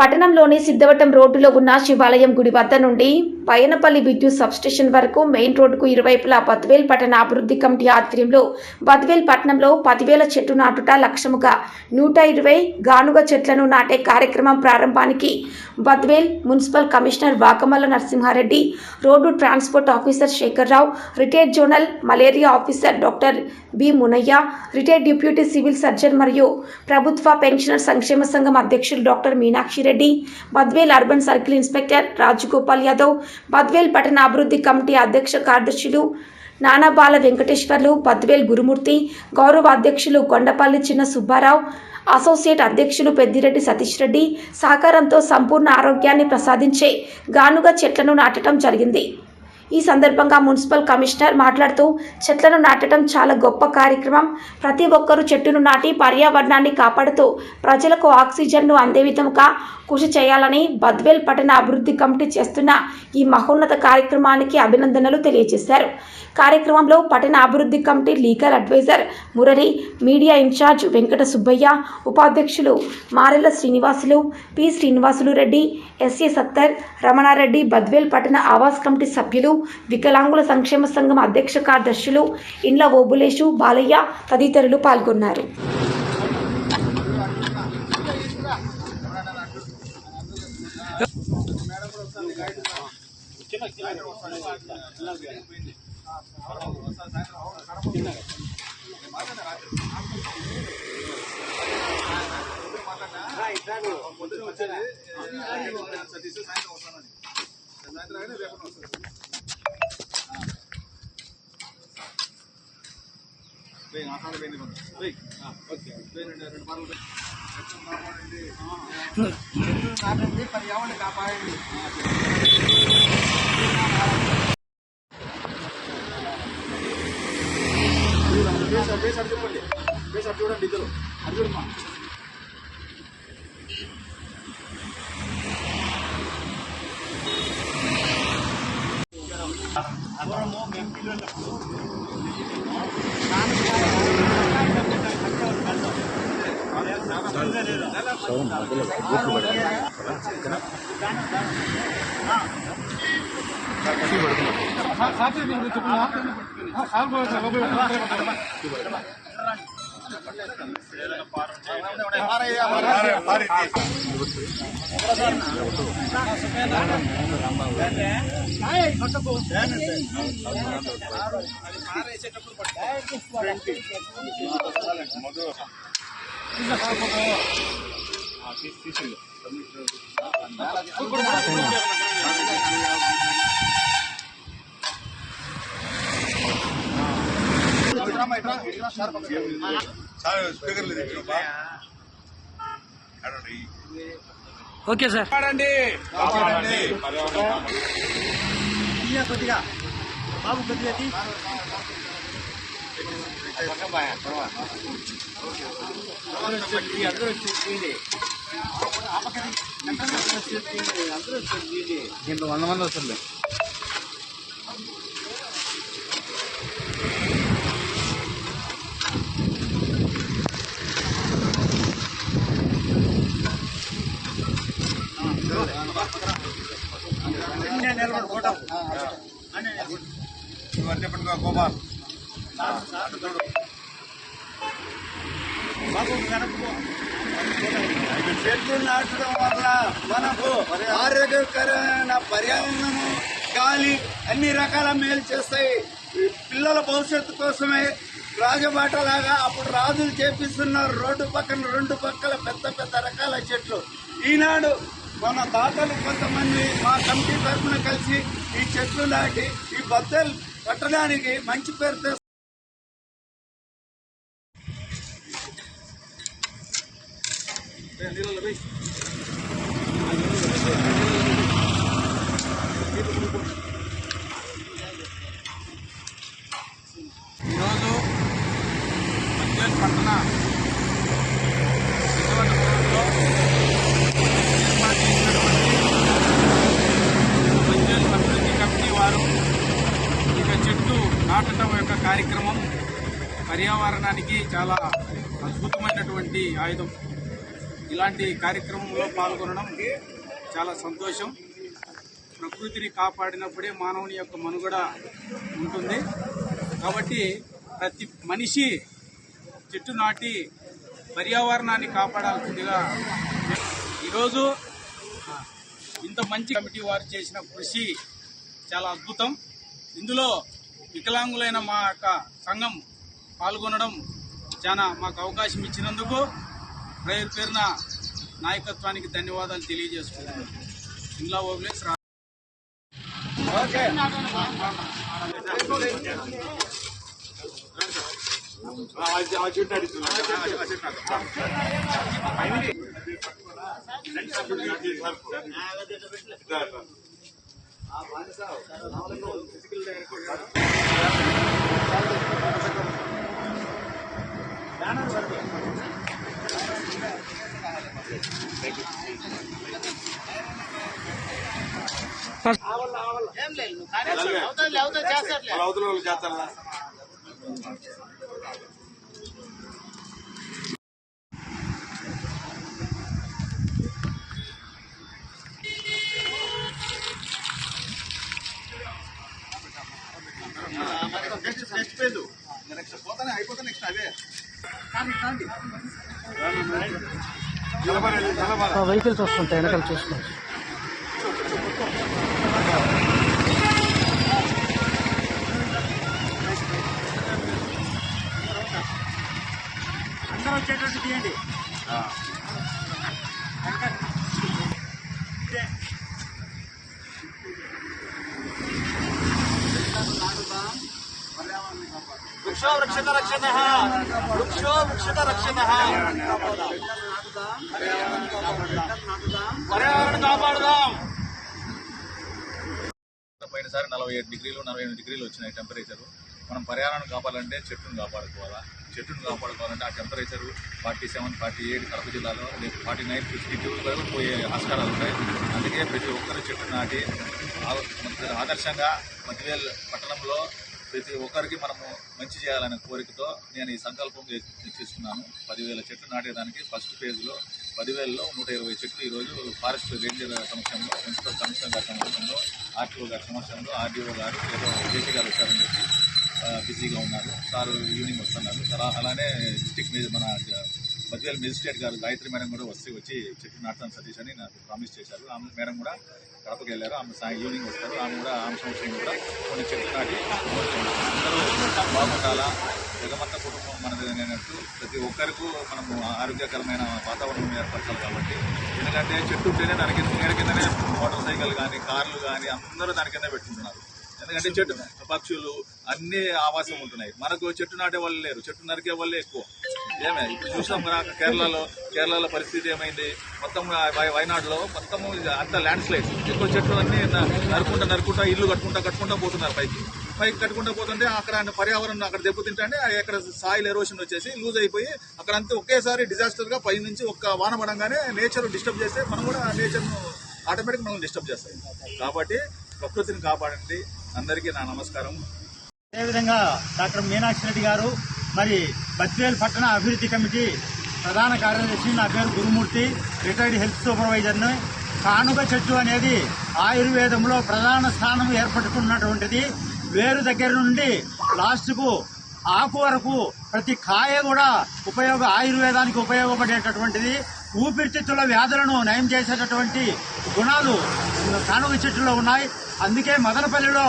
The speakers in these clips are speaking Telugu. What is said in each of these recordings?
పట్టణంలోని సిద్ధవటం రోడ్డులో ఉన్న శివాలయం గుడి వద్ద నుండి పయనపల్లి విద్యుత్ సబ్స్టేషన్ వరకు మెయిన్ రోడ్డుకు ఇరువైపులా బద్వేల్ పట్టణ అభివృద్ధి కమిటీ ఆధ్వర్యంలో బద్వేల్ పట్టణంలో 10,000 చెట్లు నాటుట లక్ష్యముగా 120 గానుగ చెట్లను నాటే కార్యక్రమం ప్రారంభానికి Badvel municipal commissioner Vakamalla Narasimhareddy, road transport officer Shekharrao, retired zonal malaria officer doctor B Munayya, retired deputy civil surgeon మరియు ప్రభుత్వ పెన్షనర్ సంక్షేమ సంఘం అధ్యక్షులు doctor Meenakshi Reddy, Badvel urban circle inspector Rajagopal Yadav, Badvel పట్టణ అభివృద్ధి కమిటీ అధ్యక్ష కార్యదర్శులు నానాబాల వెంకటేశ్వర్లు, బద్వేల్ గురుమూర్తి, గౌరవ అధ్యక్షులు కొండపల్లి చిన్న సుబ్బారావు, అసోసియేట్ అధ్యక్షులు పెద్దిరెడ్డి సతీష్ రెడ్డి సహకారంతో సంపూర్ణ ఆరోగ్యాన్ని ప్రసాదించే గానుగ చెట్లను నాటడం జరిగింది. ఈ సందర్భంగా మున్సిపల్ కమిషనర్ మాట్లాడుతూ, చెట్లను నాటడం చాలా గొప్ప కార్యక్రమం. ప్రతి ఒక్కరూ చెట్టును నాటి పర్యావరణాన్ని కాపాడుతూ ప్రజలకు ఆక్సిజన్ను అందే విధంగా కృషి చేయాలని బద్వేల్ పట్టణ అభివృద్ధి కమిటీ చేస్తున్న ఈ మహోన్నత కార్యక్రమానికి అభినందనలు తెలియజేశారు. కార్యక్రమంలో పట్టణ అభివృద్ధి committee legal advisor Murali, media incharge Venkata Subbaiah, ఉపాధ్యక్షులు మారెల శ్రీనివాసులు, పి శ్రీనివాసులు రెడ్డి, ఎస్ఏ సత్తర్, రమణారెడ్డి, బద్వేల్ పట్టణ ఆవాస్ కమిటీ సభ్యులు, వికలాంగుల సంక్షేమ సంఘం అధ్యక్ష కార్యదర్శులు ఇండ్ల ఓబులేషు, బాలయ్య తదితరులు పాల్గొన్నారు. పర్యావరణ కాపాడండి. చూడండి ఇద్దరు అర్జున్ ఓకే సార్. కొద్దిగా బాబు కొద్దిగా దీంట్లో 100 మంది వస్తుంది. గోపాల్ చెట్లు నాటడం వల్ల మనకు ఆరోగ్యకరమైన పర్యావరణము, గాలి అన్ని రకాల మేలు చేస్తాయి. పిల్లల భవిష్యత్తు కోసమే రాజబాటలాగా అప్పుడు రాజులు చేపిస్తున్నారు. రోడ్డు పక్కన 2 పక్కల పెద్ద పెద్ద రకాల చెట్లు. ఈనాడు మన తాతలు కొంతమంది మా కమిటీ తరఫున కలిసి ఈ చెట్లు నాటి ఈ బద్వేల్ పట్టణానికి మంచి పేరు తెస్తారు. ఈరోజు బద్వేల్ పట్టణ బద్వేల్ అభివృద్ధి కమిటీ వారు చెట్టు నాటడం యొక్క కార్యక్రమం పర్యావరణానికి చాలా అద్భుతమైనటువంటి ఆయుధం. ఇలాంటి కార్యక్రమంలో పాల్గొనడం చాలా సంతోషం. ప్రకృతిని కాపాడినప్పుడే మానవుని యొక్క మనుగడ ఉంటుంది. కాబట్టి ప్రతి మనిషి చెట్టు నాటి పర్యావరణాన్ని కాపాడాల్సిందిగా ఈరోజు ఇంత మంచి కమిటీ వారు చేసిన కృషి చాలా అద్భుతం. ఇందులో వికలాంగులైన మా యొక్క సంఘం పాల్గొనడం చాలా మాకు అవకాశం ఇచ్చినందుకు పేరు పేరున నాయకత్వానికి ధన్యవాదాలు తెలియజేసుకుంటున్నాను. ఇందులో ఓబ్లేస్ చేస్తారా? నెక్స్ట్ పేజ్ నెక్స్ట్ పోతానే అయిపోతే నెక్స్ట్ అవే వెహికల్స్ వస్తుంటాయి వెనకాల చూసుకోండి. అందరూ వచ్చేటట్టు తీయండి. వృక్షో వృక్షత రక్షణః వృక్షో వృక్షత రక్షణః పర్యావరణ కాపాడుదాం. పోయినసారి 47 డిగ్రీలు 48 డిగ్రీలు వచ్చినాయి టెంపరేచరు. మనం పర్యావరణం కాపాడాలంటే చెట్టును కాపాడుకోవాలా. చెట్టును కాపాడుకోవాలంటే ఆ టెంపరేచరు 47, 48 కడప జిల్లాలో 49, 52 వరకు పోయే ఆస్కారాలు ఉంటాయి. అందుకే ప్రతి ఒక్కరు చెట్టు నాటి ఆదర్శంగా మధ్యవేల్ పట్టణంలో ప్రతి ఒక్కరికి మనము మంచి చేయాలనే కోరికతో నేను ఈ సంకల్పం చేసుకున్నాను. 10,000 చెట్లు నాటేదానికి ఫస్ట్ ఫేజ్లో 10,000లో 120 చెట్లు ఈరోజు ఫారెస్ట్ రేంజర్ సమక్షంలో, ప్రిన్సిపల్ కమిషనర్ గారి సమక్షంలో, ఆర్టీఓ గారి సమక్షంలో, ఆర్డీఓ గారు ఏదో జేసీ గారు వచ్చారని చెప్పి బిజీగా ఉన్నారు. సారు ఈవినింగ్ వస్తున్నారు. అలానే డిస్టిక్ మన మధ్యవేల్ మెజిస్ట్రేట్ గారు గాయత్రి మేడం కూడా వచ్చి చెట్టు నాటుతాను సతీష్ అని నాకు ప్రామిస్ చేశారు. ఆమె మేడం కూడా కడపకి వెళ్ళారు. ఆమె ఈవినింగ్ వస్తారు. ఆమె సంవత్సరం కూడా కొన్ని చెట్లు నాటి అందరూ బాగుండాలా, జగమంత కుటుంబం మనది అనేటట్టు ప్రతి ఒక్కరికి మనము ఆరోగ్యకరమైన వాతావరణం ఏర్పరచాలి. కాబట్టి ఎందుకంటే చెట్టు ఉంటేనే దానికి నీడ కిందనే మోటార్ సైకిల్ కానీ కార్లు కానీ అందరూ దాని కింద పెట్టుకుంటున్నారు. ఎందుకంటే చెట్టు పక్షులు అన్ని ఆవాసం ఉంటున్నాయి. మనకు చెట్టు నాటే వాళ్ళు లేరు, చెట్టు నరికే వాళ్ళే ఎక్కువ. ఏమే ఇప్పుడు చూసాం కదా కేరళలో పరిస్థితి ఏమైంది, మొత్తం వయనాడులో మొత్తము అంత ల్యాండ్ స్లైడ్స్, ఎక్కువ చెట్లు అన్ని నరుకుంటా ఇల్లు కట్టుకుంటా పోతున్నారు. పైకి కట్టుకుంటా పోతుంటే అక్కడ పర్యావరణం అక్కడ దెబ్బతింటే అక్కడ సాయిల్ ఎరోషన్ వచ్చేసి లూజ్ అయిపోయి అక్కడ అంతా ఒకేసారి డిజాస్టర్ గా పై నుంచి ఒక్క వాన పడంగానే నేచర్ డిస్టర్బ్ చేస్తే మనం కూడా నేచర్ను ఆటోమేటిక్ మనం డిస్టర్బ్ చేస్తాం. కాబట్టి ప్రకృతిని కాపాడండి. అందరికీ నా నమస్కారం. అదేవిధంగా డాక్టర్ మీనాక్షి రెడ్డి గారు, మరి బద్వేల్ పట్టణ అభివృద్ధి కమిటీ ప్రధాన కార్యదర్శి, నా పేరు గురుమూర్తి, రిటైర్డ్ హెల్త్ సూపర్వైజర్ని. కానుగ చెట్టు అనేది ఆయుర్వేదంలో ప్రధాన స్థానం ఏర్పడుతున్నటువంటిది. వేరు దగ్గర నుండి లాస్ట్కు ఆకు వరకు ప్రతి కాయ కూడా ఆయుర్వేదానికి ఉపయోగపడేటటువంటిది. ఊపిరితిత్తుల వ్యాధులను నయం చేసేటటువంటి గుణాలు కానుగ చెట్టులో ఉన్నాయి. అందుకే మదనపల్లిలో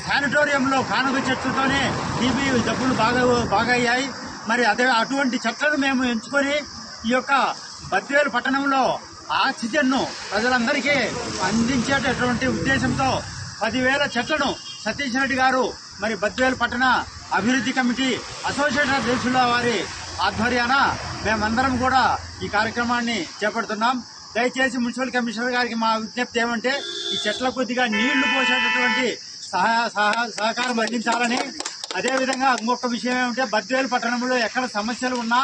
శానిటోరియంలో కానుగ చెట్టుతోనే టీబీ జబ్బులు బాగా అయ్యాయి. మరి అటువంటి చెట్లను మేము ఎంచుకొని ఈ యొక్క బద్వేలు పట్టణంలో ఆక్సిజన్ను ప్రజలందరికీ అందించేటటువంటి ఉద్దేశంతో 10,000 చెట్లను సతీష్ రెడ్డి గారు, మరి బద్వేలు పట్టణ అభివృద్ధి కమిటీ అసోసియేషన్ అధ్యక్షుల వారి ఆధ్వర్యాన మేమందరం కూడా ఈ కార్యక్రమాన్ని చేపడుతున్నాం. దయచేసి మున్సిపల్ కమిషనర్ గారికి మా విజ్ఞప్తి ఏమంటే ఈ చెట్ల కొద్దిగా నీళ్లు పోసేటటువంటి సహకారం అందించాలని. అదేవిధంగా ఇంకొక విషయం ఏమంటే బద్వేలు పట్టణంలో ఎక్కడ సమస్యలు ఉన్నా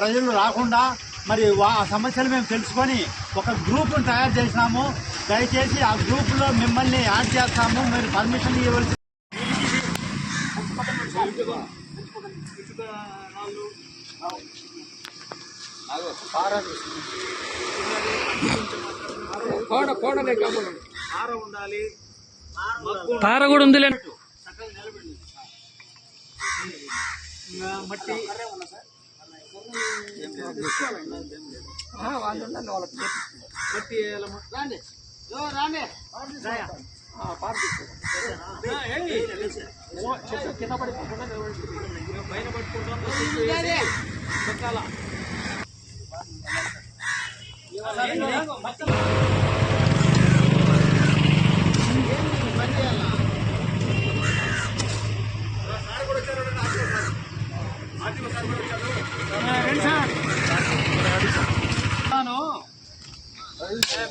ప్రజలు రాకుండా మరి ఆ సమస్యలు మేము తెలుసుకొని ఒక గ్రూప్ను తయారు చేసినాము. దయచేసి ఆ గ్రూపులో మిమ్మల్ని యాడ్ చేస్తాము. మీరు పర్మిషన్ ఇవ్వవలసి. ఉండాలి. తార కూడా ఉందిలే. చక్కగా నిలబెట్టి మట్టి మట్టి వేయాలమ్మా. రాండి రాండి కింద పడిపోకుండా పైన పట్టుకుంటాం.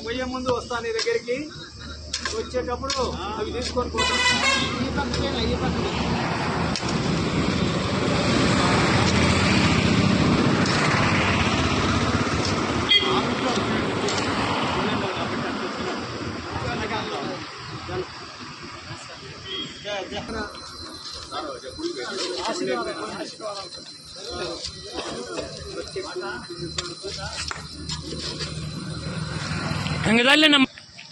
పోయే ముందు వస్తాను నీ దగ్గరికి, వచ్చేటప్పుడు అవి తీసుకొని పోతాను. ఈ పక్కన ఈ పక్కన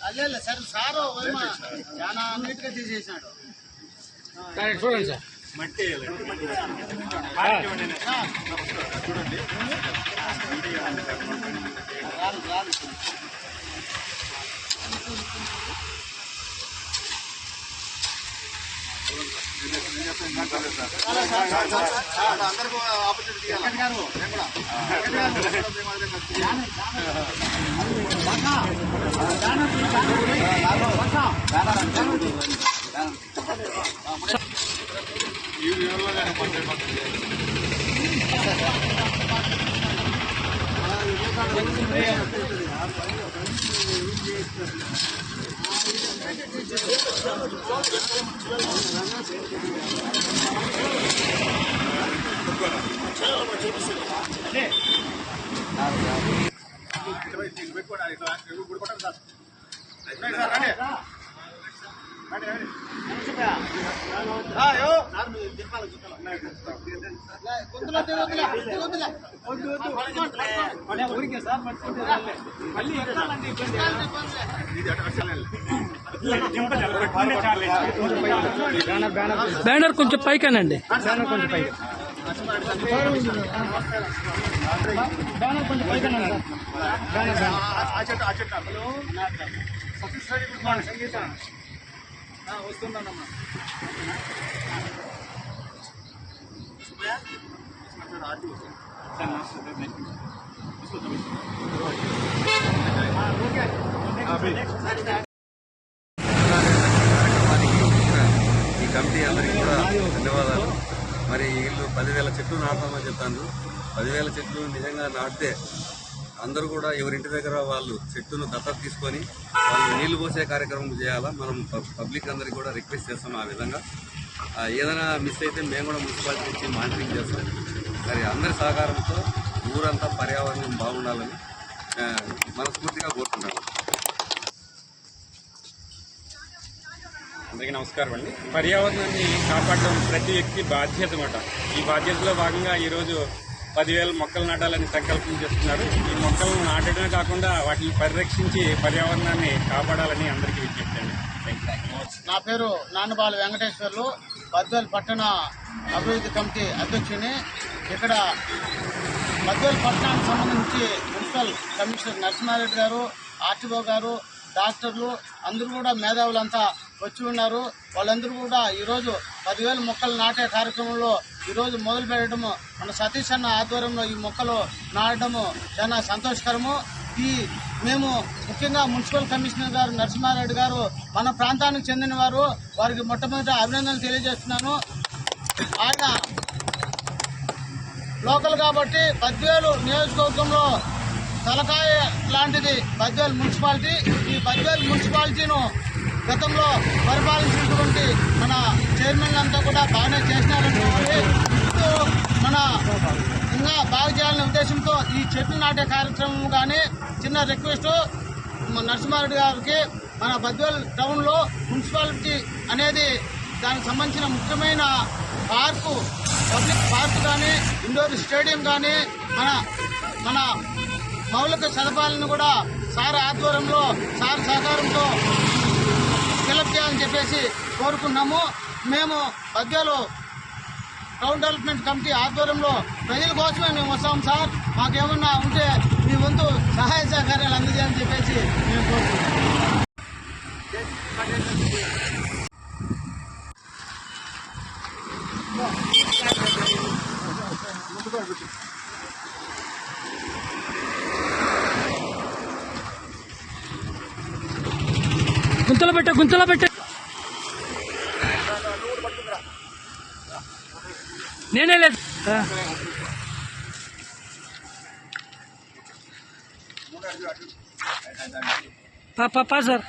అల్లే సార్ సారు చాలా నీట్ గా తీసేసాడు. చూడండి సార్. మట్టి అందరికీ ఆపర్చునిటీ ఊరికే సార్ మళ్ళీ బ్యానర్ కొంచెం పైకేనండి. సంగీత వస్తున్నానమ్మా. ఈ కమిటీ అందరికీ కూడా ధన్యవాదాలు. మరి వీళ్ళు 10,000 చెట్లు నాటుతామని చెప్తాను. 10,000 చెట్లు నిజంగా నాటితే అందరూ కూడా ఎవరింటి దగ్గర వాళ్ళు చెట్టును దత్తత తీసుకొని వాళ్ళు నీళ్లు పోసే కార్యక్రమం చేయాలా. మనం పబ్లిక్ అందరికీ కూడా రిక్వెస్ట్ చేస్తాం ఆ విధంగా. ఏదైనా మిస్ అయితే మేము కూడా మున్సిపాలిటీ నుంచి మానిటరింగ్ చేస్తాం. మరి అందరి సహకారంతో ఊరంతా పర్యావరణం బాగుండాలని మనస్ఫూర్తిగా కోరుకుంటాను. అందరికీ నమస్కారం అండి. పర్యావరణాన్ని కాపాడడం ప్రతి వ్యక్తి బాధ్యత అన్నమాట. ఈ బాధ్యతలో భాగంగా ఈరోజు 10,000 మొక్కలు నాటాలని సంకల్పం చేస్తున్నారు. ఈ మొక్కలను నాటడమే కాకుండా వాటిని పరిరక్షించి పర్యావరణాన్ని కాపాడాలని అందరికీ విజ్ఞప్తి అండి. నా పేరు నాన్నబాల వెంకటేశ్వర్లు, బద్వేల్ పట్టణ అభివృద్ధి కమిటీ అధ్యక్షుని. ఇక్కడ బద్వేల్ పట్టణానికి సంబంధించి మున్సిపల్ కమిషనర్ నరసింహారెడ్డి గారు, ఆర్టీఓ గారు, డాక్టర్లు అందరూ కూడా మేధావులంతా వచ్చి ఉన్నారు. వాళ్ళందరూ కూడా ఈరోజు 10,000 మొక్కలు నాటే కార్యక్రమంలో ఈరోజు మొదలు పెట్టడము, మన సతీష్ అన్న ఆధ్వర్యంలో ఈ మొక్కలు నాటడము చాలా సంతోషకరము. మేము ముఖ్యంగా మున్సిపల్ కమిషనర్ గారు నరసింహారెడ్డి గారు మన ప్రాంతానికి చెందిన వారు, వారికి మొట్టమొదటి అభినందనలు తెలియజేస్తున్నాను. ఆయన లోకల్ కాబట్టి బద్వేలు నియోజకవర్గంలో తలకాయ లాంటిది బద్వేల్ మున్సిపాలిటీ. ఈ బద్వేల్ మున్సిపాలిటీను గతంలో పరిపాలించినటువంటి మన చైర్మన్ అంతా కూడా బాగానే చేసినారనుకోవాలి. ఇప్పుడు మన ఇంకా బాగా చేయాలనే ఉద్దేశంతో ఈ చెట్లు నాటే కార్యక్రమం కానీ చిన్న రిక్వెస్ట్ నరసింహారెడ్డి గారికి, మన బద్వేల్ టౌన్లో మున్సిపాలిటీ అనేది దానికి సంబంధించిన ముఖ్యమైన పార్కు, పబ్లిక్ పార్క్ కానీ, ఇండోర్ స్టేడియం కానీ, మన మన మౌలిక సదుపాయాలను కూడా సార్ ఆధ్వర్యంలో సార్ సహకారంతో ఫిలప్ చేయాలని చెప్పేసి కోరుకున్నాము. మేము బద్వేలు టౌన్ డెవలప్మెంట్ కమిటీ ఆధ్వర్యంలో ప్రజల కోసమే మేము వస్తాం సార్. మాకేమన్నా ఉంటే మీ వంతు సహాయ సహకారాలు అందజేయాలని చెప్పేసి మేము కోరుకుంటున్నాం. గుంతలో పెట్టే నేనే లేదు సార్